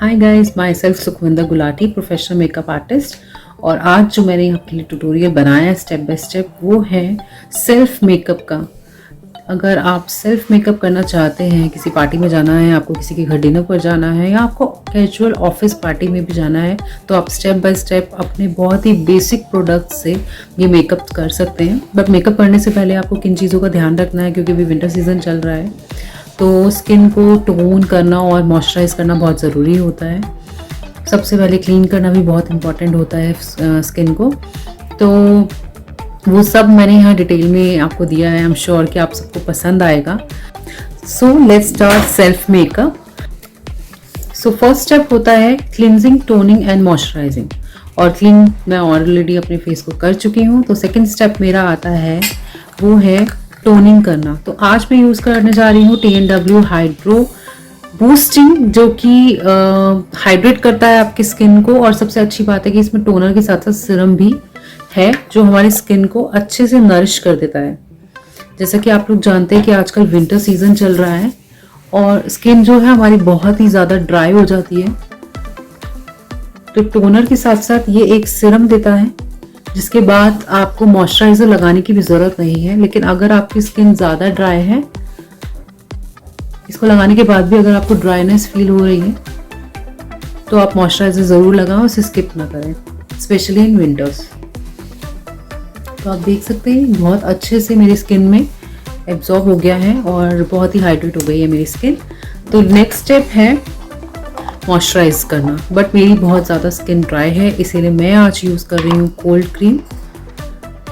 हाय guys, myself Sukhwinder Gulati, professional makeup artist. और आज जो मैंने आपके लिए ट्यूटोरियल बनाया है स्टेप बाय स्टेप, वो है सेल्फ मेकअप का। अगर आप सेल्फ मेकअप करना चाहते हैं, किसी पार्टी में जाना है, आपको किसी के घर डिनर पर जाना है, या आपको कैजुअल ऑफिस पार्टी में भी जाना है, तो आप स्टेप बाय स्टेप अपने बहुत ही बेसिक प्रोडक्ट से ये मेकअप कर सकते हैं। बट मेकअप करने से पहले आपको किन चीज़ों का ध्यान रखना है, क्योंकि अभी विंटर सीजन चल रहा है, तो स्किन को टोन करना और मॉइस्चराइज करना बहुत ज़रूरी होता है। सबसे पहले क्लीन करना भी बहुत इम्पॉर्टेंट होता है स्किन को। तो वो सब मैंने यहाँ डिटेल में आपको दिया है। आई एम श्योर कि आप सबको पसंद आएगा। So let's start self makeup. So first step होता है क्लिनजिंग, टोनिंग एंड मॉइस्चराइजिंग। और क्लीन मैं ऑलरेडी अपने फेस को कर चुकी हूँ। तो सेकेंड स्टेप मेरा आता है, वो है टोनिंग करना। तो आज मैं यूज़ करने जा रही हूँ TNW हाइड्रो बूस्टिंग, जो कि हाइड्रेट करता है आपकी स्किन को। और सबसे अच्छी बात है कि इसमें टोनर के साथ साथ सीरम भी है, जो हमारी स्किन को अच्छे से नरिश कर देता है। जैसा कि आप लोग जानते हैं कि आजकल विंटर सीजन चल रहा है और स्किन जो है हमारी बहुत ही ज़्यादा ड्राई हो जाती है। तो टोनर के साथ साथ ये एक सीरम देता है, जिसके बाद आपको मॉइस्चराइजर लगाने की भी ज़रूरत नहीं है। लेकिन अगर आपकी स्किन ज़्यादा ड्राई है, इसको लगाने के बाद भी अगर आपको ड्राइनेस फील हो रही है, तो आप मॉइस्चराइजर ज़रूर लगाओ, उसे स्किप ना करें, स्पेशली इन विंटर्स। तो आप देख सकते हैं बहुत अच्छे से मेरी स्किन में एब्जॉर्ब हो गया है और बहुत ही हाइड्रेट हो गई है मेरी स्किन। तो नेक्स्ट स्टेप है मॉइस्चराइज करना। बट मेरी बहुत ज़्यादा स्किन ड्राई है, इसीलिए मैं आज यूज़ कर रही हूँ कोल्ड क्रीम,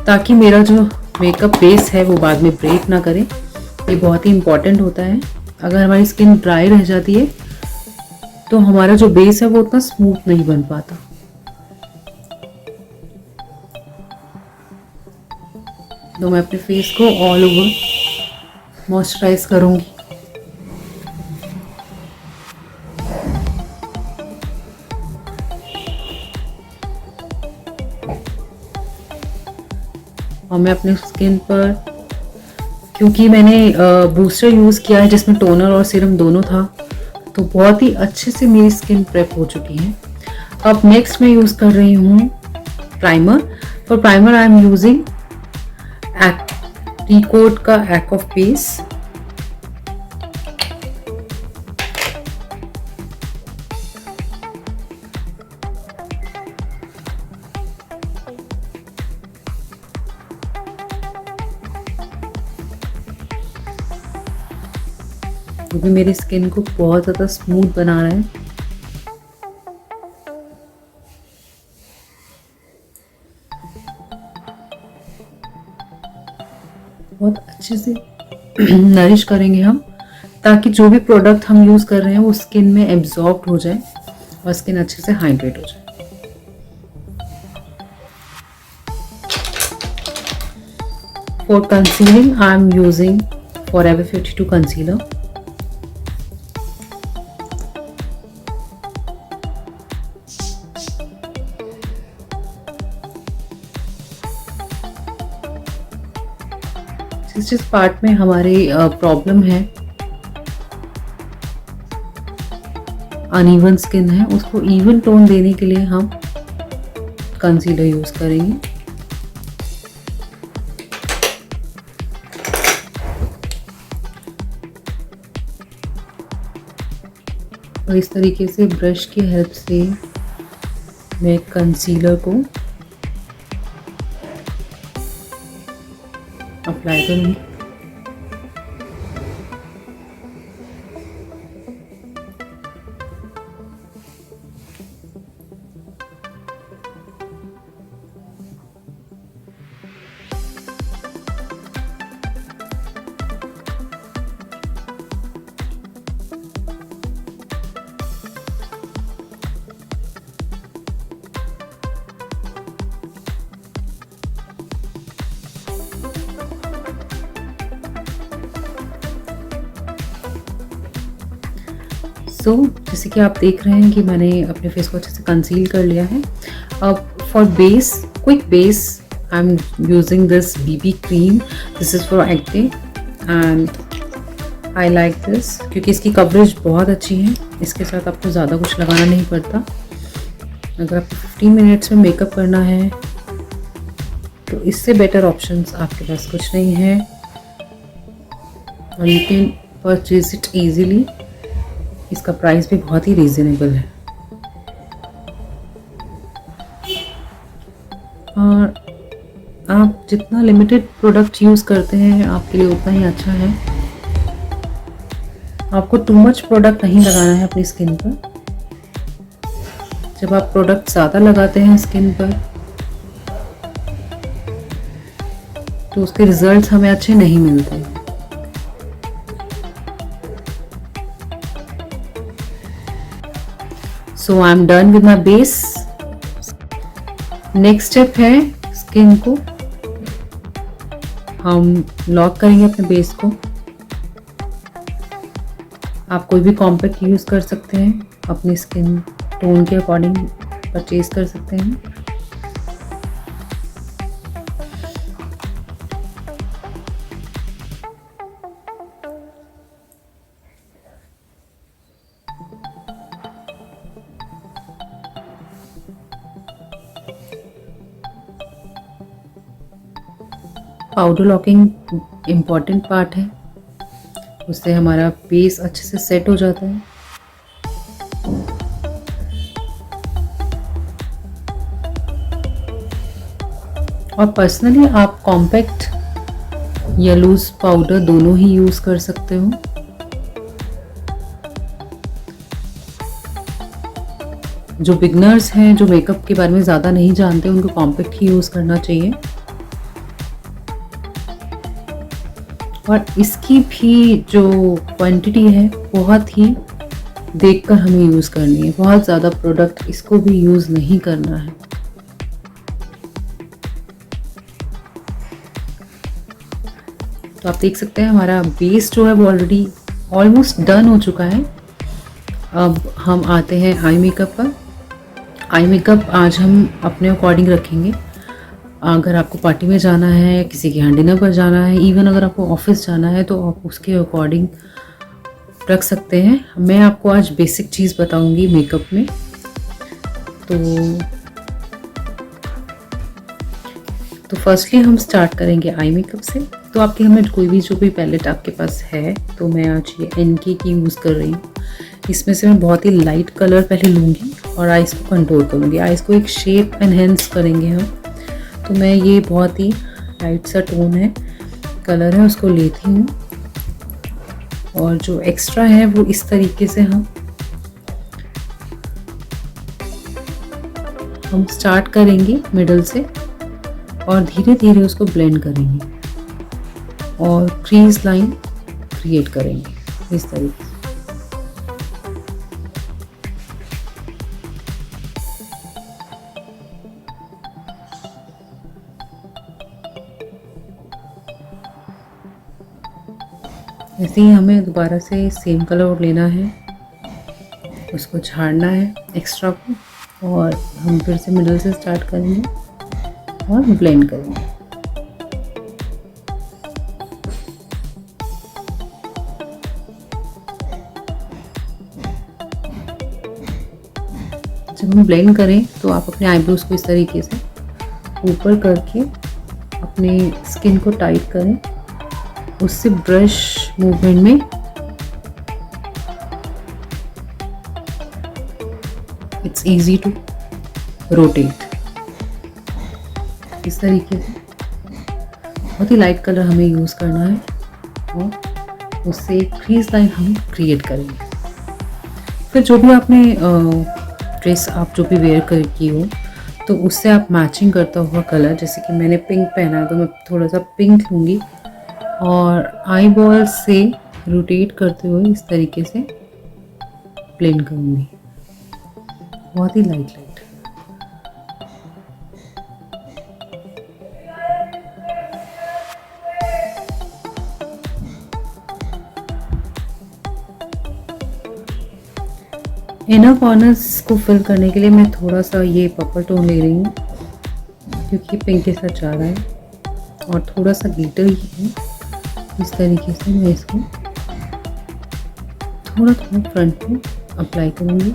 ताकि मेरा जो मेकअप बेस है वो बाद में ब्रेक ना करे। ये बहुत ही इम्पॉर्टेंट होता है। अगर हमारी स्किन ड्राई रह जाती है तो हमारा जो बेस है वो उतना स्मूथ नहीं बन पाता। तो मैं अपने फेस को ऑल ओवर मॉइस्चराइज करूँगी। और मैं अपने स्किन पर, क्योंकि मैंने बूस्टर यूज़ किया है जिसमें टोनर और सीरम दोनों था, तो बहुत ही अच्छे से मेरी स्किन प्रेप हो चुकी है। अब नेक्स्ट मैं यूज़ कर रही हूँ primer. For primer I am using Recode का एक्ट ऑफ बेस। वो भी मेरी स्किन को बहुत ज़्यादा स्मूथ बना रहा है। बहुत अच्छे से नरिश करेंगे हम, ताकि जो भी प्रोडक्ट हम यूज़ कर रहे हैं वो स्किन में एब्जॉर्ब हो जाए और स्किन अच्छे से हाइड्रेट हो जाए। For concealing I am using Forever 52 concealer. जिस पार्ट में हमारी प्रॉब्लम है, अनइवन स्किन है, उसको इवन टोन देने के लिए हम कंसीलर यूज करेंगे। और इस तरीके से ब्रश की हेल्प से मैं कंसीलर को अप्लाई करूँगी। जैसे कि आप देख रहे हैं कि मैंने अपने फेस को अच्छे से कंसील कर लिया है। अब for base, quick base, I am using this BB cream. This is for acne and I like this क्योंकि इसकी कवरेज बहुत अच्छी है। इसके साथ आपको ज़्यादा कुछ लगाना नहीं पड़ता। अगर आपको 15 मिनट्स में मेकअप करना है तो इससे बेटर ऑप्शंस आपके पास कुछ नहीं है और you can purchase it easily. इसका प्राइस भी बहुत ही रीज़नेबल है और आप जितना लिमिटेड प्रोडक्ट यूज़ करते हैं आपके लिए उतना ही अच्छा है। आपको टू मच प्रोडक्ट नहीं लगाना है अपनी स्किन पर। जब आप प्रोडक्ट ज़्यादा लगाते हैं स्किन पर तो उसके रिजल्ट्स हमें अच्छे नहीं मिलते। So I am done with my base. Next step है स्किन को हम लॉक करेंगे अपने बेस को। आप कोई भी कॉम्पैक्ट यूज़ कर सकते हैं, अपनी स्किन टोन के अकॉर्डिंग परचेज कर सकते हैं। पाउडर लॉकिंग इम्पॉर्टेंट पार्ट है, उससे हमारा बेस अच्छे से सेट हो जाता है। और पर्सनली आप कॉम्पैक्ट या लूज पाउडर दोनों ही यूज़ कर सकते हो। जो बिगनर्स हैं, जो मेकअप के बारे में ज़्यादा नहीं जानते, उनको कॉम्पैक्ट ही यूज़ करना चाहिए। और इसकी भी जो क्वांटिटी है बहुत ही देखकर हमें यूज़ करनी है। बहुत ज़्यादा प्रोडक्ट इसको भी यूज़ नहीं करना है। तो आप देख सकते हैं हमारा बेस जो है वो ऑलरेडी ऑलमोस्ट डन हो चुका है। अब हम आते हैं आई मेकअप पर। आई मेकअप आज हम अपने अकॉर्डिंग रखेंगे। अगर आपको पार्टी में जाना है, किसी के यहाँ डिनर पर जाना है, इवन अगर आपको ऑफिस जाना है तो आप उसके अकॉर्डिंग रख सकते हैं। मैं आपको आज बेसिक चीज़ बताऊंगी मेकअप में। तो फर्स्टली हम स्टार्ट करेंगे आई मेकअप से। तो आपके घर में कोई भी जो भी पैलेट आपके पास है, तो मैं आज ये एनके की यूज़ कर रही हूँ। इसमें से मैं बहुत ही लाइट कलर पहले लूँगी और आइज़ को कंट्रोल करूँगी। आइज़ को एक शेप एनहेंस करेंगे हम। तो मैं ये बहुत ही लाइट सा टोन है, कलर है, उसको लेती हूँ और जो एक्स्ट्रा है वो इस तरीके से हम स्टार्ट करेंगे मिडल से और धीरे धीरे उसको ब्लेंड करेंगे और क्रीज लाइन क्रिएट करेंगे इस तरीके से। ऐसे ही हमें दोबारा से सेम कलर लेना है, उसको झाड़ना है एक्स्ट्रा को और हम फिर से मिडल से स्टार्ट करेंगे और ब्लेंड करेंगे। जब हम ब्लेंड करें तो आप अपने आईब्रोज को इस तरीके से ऊपर करके अपने स्किन को टाइट करें। उससे ब्रश मूवमेंट में इट्स इजी टू रोटेट इस तरीके से। बहुत ही लाइट कलर हमें यूज़ करना है और उससे एक क्रीज लाइन हम क्रिएट करेंगे। फिर जो भी आपने ड्रेस आप जो भी वेयर कर की हो तो उससे आप मैचिंग करता हुआ कलर, जैसे कि मैंने पिंक पहना है तो मैं थोड़ा सा पिंक लूँगी और आई बॉल से रोटेट करते हुए इस तरीके से ब्लेंड करूँगी। बहुत ही लाइट लाइट। इनर कॉर्नर्स को फिल करने के लिए मैं थोड़ा सा ये पर्पल टोन ले रही हूँ क्योंकि पिंक के साथ जा रहा है और थोड़ा सा ग्लिटर ही है। इस तरीके से मैं इसको थोड़ा थोड़ा फ्रंट में अप्लाई करूँगी।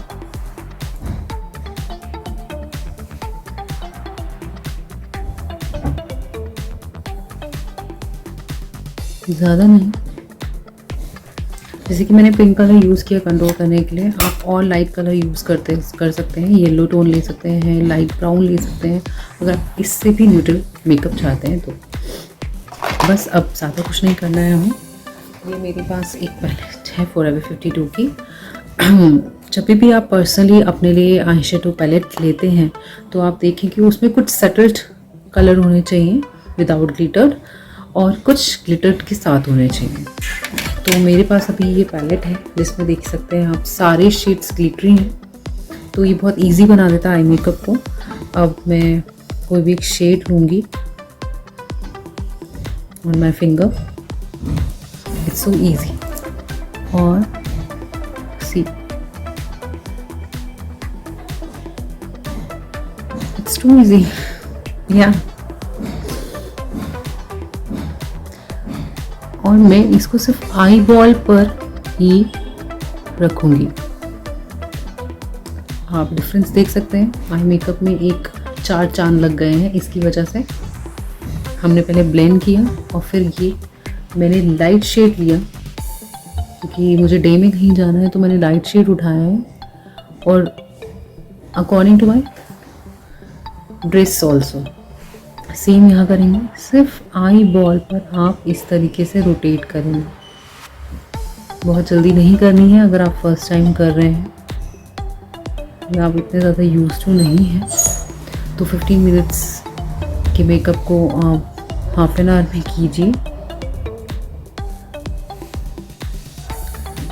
ज़्यादा नहीं, जैसे कि मैंने पिंक कलर यूज़ किया कंट्रोल करने के लिए, आप और लाइट कलर यूज़ कर सकते हैं। येलो टोन ले सकते हैं, लाइट ब्राउन ले सकते हैं, अगर आप इससे भी न्यूट्रल मेकअप चाहते हैं तो। बस अब ज़्यादा कुछ नहीं करना है हमें। ये मेरे पास एक पैलेट है फॉरएवर 52 की। जब भी आप पर्सनली अपने लिए आई शेडो पैलेट लेते हैं तो आप देखें कि उसमें कुछ सेटल्ड कलर होने चाहिए विदाउट ग्लिटर, और कुछ ग्लिटर के साथ होने चाहिए। तो मेरे पास अभी ये पैलेट है जिसमें देख सकते हैं आप सारे शेड्स ग्लिटरी हैं, तो ये बहुत इजी बना देता है आई मेकअप को। अब मैं कोई भी एक शेड लूँगी on my finger, it's so easy. और सी, इट्स टू ईजी या। और मैं इसको सिर्फ आई बॉल पर ही रखूँगी। आप डिफरेंस देख सकते हैं, आई मेकअप में एक 4 चांद लग गए हैं इसकी वजह से। हमने पहले ब्लेंड किया और फिर ये मैंने लाइट शेड लिया, क्योंकि मुझे डे में कहीं जाना है तो मैंने लाइट शेड उठाया है। और according to my dress also same यहाँ करेंगे, सिर्फ आई बॉल पर आप इस तरीके से रोटेट करेंगे। बहुत जल्दी नहीं करनी है अगर आप फर्स्ट टाइम कर रहे हैं या आप इतने ज़्यादा यूज्ड टू नहीं हैं तो 15 मिनट्स के मेकअप को आप हाफ एन आवर में कीजिए।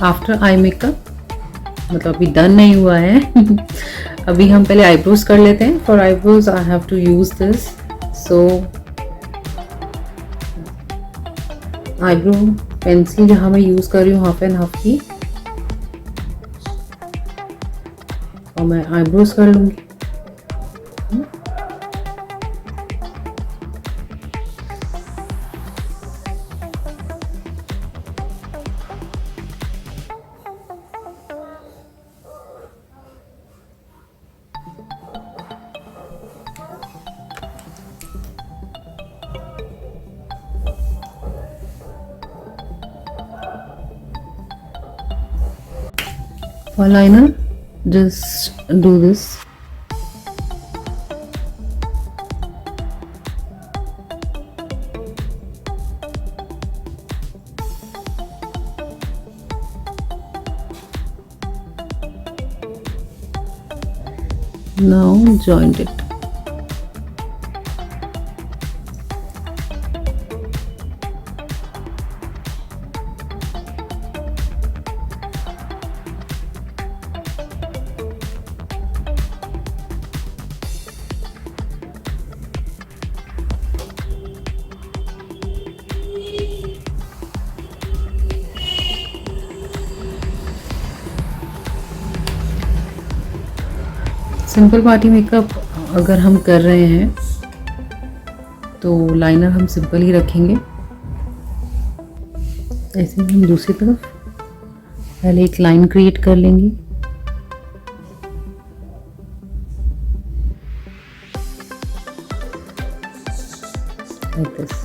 आफ्टर आई मेकअप, मतलब अभी डन नहीं हुआ है अभी हम पहले आईब्रोज कर लेते हैं। For eyebrows I have to use this, so eyebrow pencil जहाँ मैं यूज़ कर रही हूँ हाफ एंड हाफ की, और मैं आईब्रोज कर लूँगी। For liner, just do this. Now joint it. Simple party makeup अगर हम कर रहे हैं तो लाइनर हम सिंपल ही रखेंगे। ऐसे ही हम दूसरी तरफ पहले एक लाइन क्रिएट कर लेंगे, like this.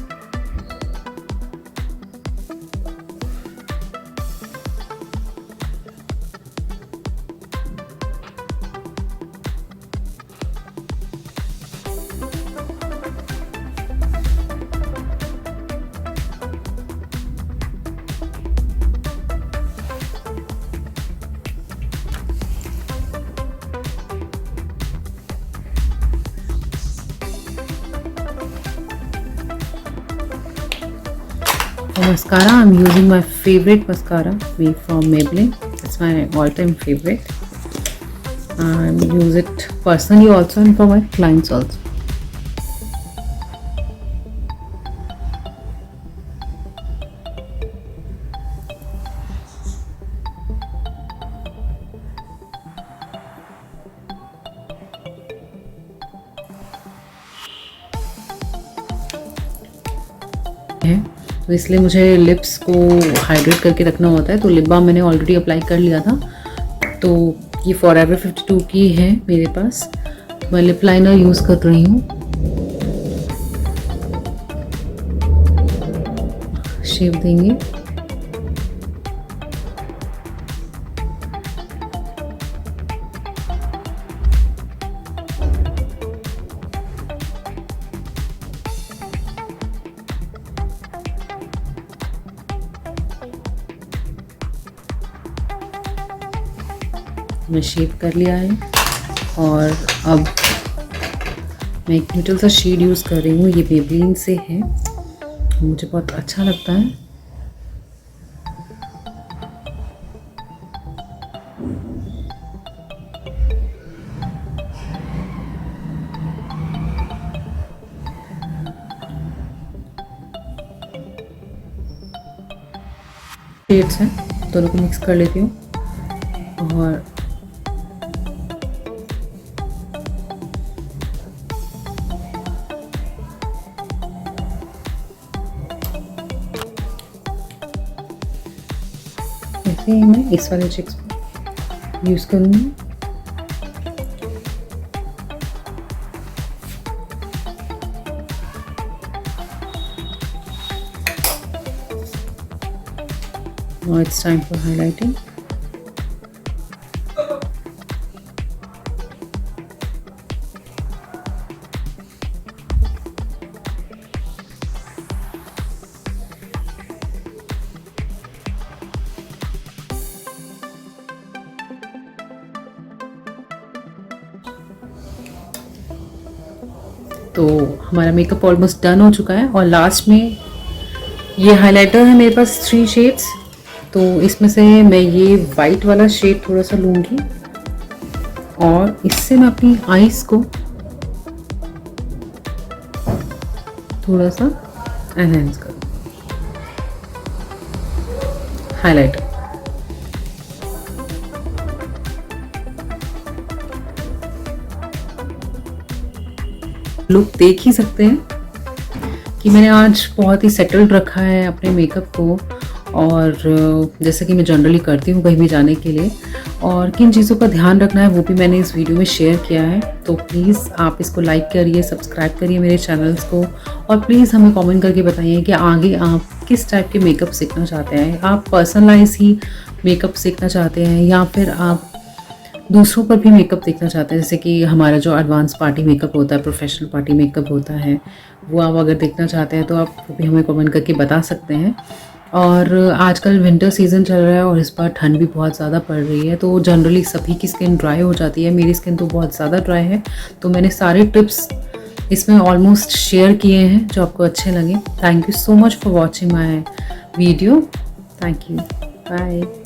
For mascara, I'm using my favorite mascara made from Maybelline. It's my all-time favorite. I use it personally also and for my clients also. तो इसलिए मुझे लिप्स को हाइड्रेट करके रखना होता है। तो लिप बाम मैंने ऑलरेडी अप्लाई कर लिया था, तो ये फॉरएवर 52 की है मेरे पास। तो मैं लिप लाइनर यूज़ कर रही हूँ। शेप देंगे। मैं शेप कर लिया है और अब मैं एक न्यूट्रल सा शेड यूज़ कर रही हूँ। ये मेबेलिन से है, मुझे बहुत अच्छा लगता है। शेड्स हैं, दोनों को मिक्स कर लेती हूँ और ऐसे ही मैं इस वाले चिक्स को यूज़ करूँगी। Now it's time for highlighting. तो हमारा मेकअप ऑलमोस्ट डन हो चुका है और लास्ट में ये हाइलाइटर है मेरे पास 3 शेड्स। तो इसमें से मैं ये वाइट वाला शेड थोड़ा सा लूँगी और इससे मैं अपनी आईज को थोड़ा सा एनहेंस करूँ। हाइलाइटर लुक देख ही सकते हैं कि मैंने आज बहुत ही सेटल्ड रखा है अपने मेकअप को, और जैसे कि मैं जनरली करती हूँ कहीं भी जाने के लिए, और किन चीज़ों का ध्यान रखना है वो भी मैंने इस वीडियो में शेयर किया है। तो प्लीज़ आप इसको लाइक करिए, सब्सक्राइब करिए मेरे चैनल्स को, और प्लीज़ हमें कमेंट करके बताइए कि आगे आप किस टाइप के मेकअप सीखना चाहते हैं। आप पर्सनलाइज ही मेकअप सीखना चाहते हैं या फिर आप दूसरों पर भी मेकअप देखना चाहते हैं, जैसे कि हमारा जो एडवांस पार्टी मेकअप होता है, प्रोफेशनल पार्टी मेकअप होता है, वो आप अगर देखना चाहते हैं तो आप वो भी हमें कमेंट करके बता सकते हैं। और आजकल विंटर सीज़न चल रहा है और इस बार ठंड भी बहुत ज़्यादा पड़ रही है, तो जनरली सभी की स्किन ड्राई हो जाती है। मेरी स्किन तो बहुत ज़्यादा ड्राई है, तो मैंने सारे टिप्स इसमें ऑलमोस्ट शेयर किए हैं जो आपको अच्छे लगे। Thank you so much for watching my video. Thank you, bye.